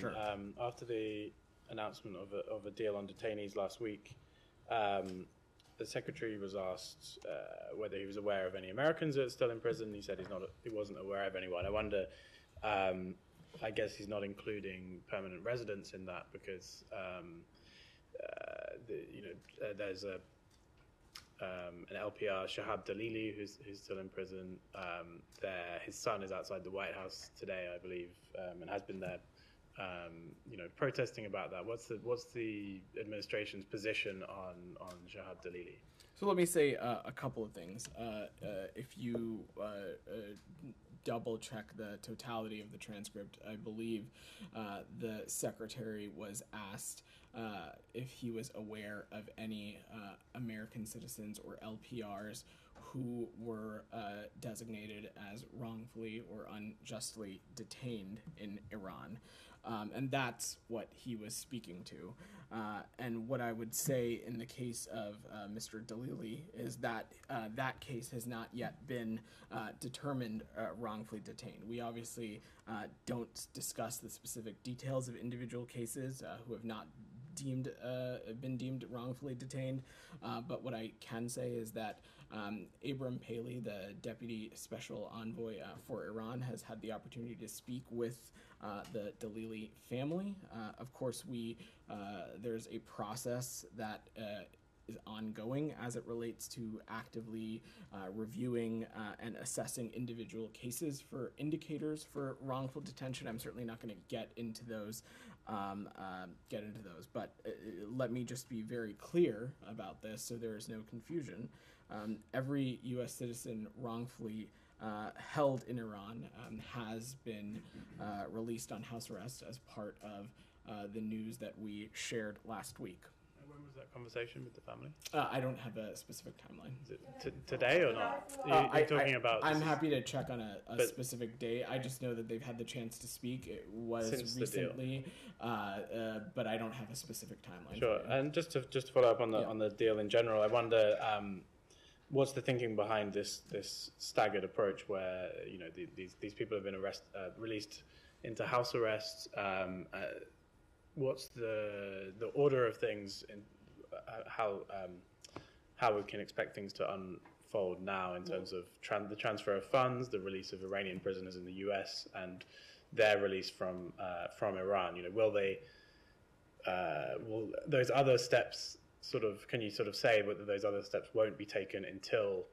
Iran. Sure. After the announcement of a deal on detainees last week, the secretary was asked whether he was aware of any Americans that are still in prison. He said he wasn't aware of anyone. I wonder. I guess he's not including permanent residents in that because there's an LPR, Shahab Dalili, who's still in prison. His son is outside the White House today, I believe, and has been there, protesting about that. What's the administration's position on Shahab Dalili? So let me say a couple of things. If you double check the totality of the transcript, I believe the secretary was asked if he was aware of any American citizens or LPRs who were designated as wrongfully or unjustly detained in Iran. And that's what he was speaking to. And what I would say in the case of Mr. Dalili is that that case has not yet been determined wrongfully detained. We obviously don't discuss the specific details of individual cases who have not been deemed wrongfully detained, but what I can say is that Abram Paley, the Deputy Special Envoy for Iran, has had the opportunity to speak with the Dalili family. Of course, there's a process that is ongoing as it relates to actively reviewing and assessing individual cases for indicators for wrongful detention. I'm certainly not going to get into those, but let me just be very clear about this so there is no confusion. Every U.S. citizen wrongfully held in Iran has been released on house arrest as part of the news that we shared last week. When was that conversation with the family? I don't have a specific timeline. Is it today or not? You're talking about... I'm happy to check on a specific date. I just know that they've had the chance to speak. It was recently, but I don't have a specific timeline. Sure. And just to follow up on the deal in general, I wonder what's the thinking behind this staggered approach where these people have been released into house arrest. What's the order of things in how we can expect things to unfold now in terms of the transfer of funds, the release of Iranian prisoners in the U.S. and their release from Iran? Will those other steps can you say whether those other steps won't be taken until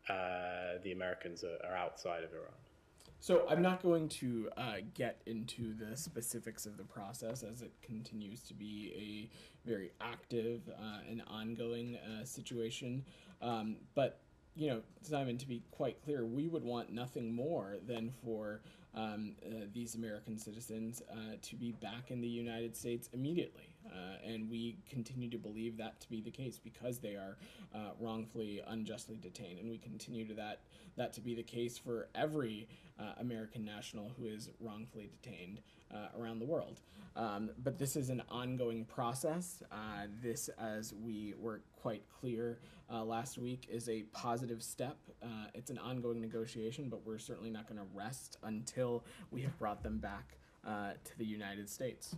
the Americans are outside of Iran? So I'm not going to get into the specifics of the process as it continues to be a very active and ongoing situation. But Simon, to be quite clear, we would want nothing more than for these American citizens to be back in the United States immediately. And we continue to believe that to be the case because they are wrongfully, unjustly detained. And we continue to that to be the case for every American national who is wrongfully detained around the world. But this is an ongoing process. This, as we were quite clear last week, is a positive step. It's an ongoing negotiation, but we're certainly not going to rest until we have brought them back to the United States.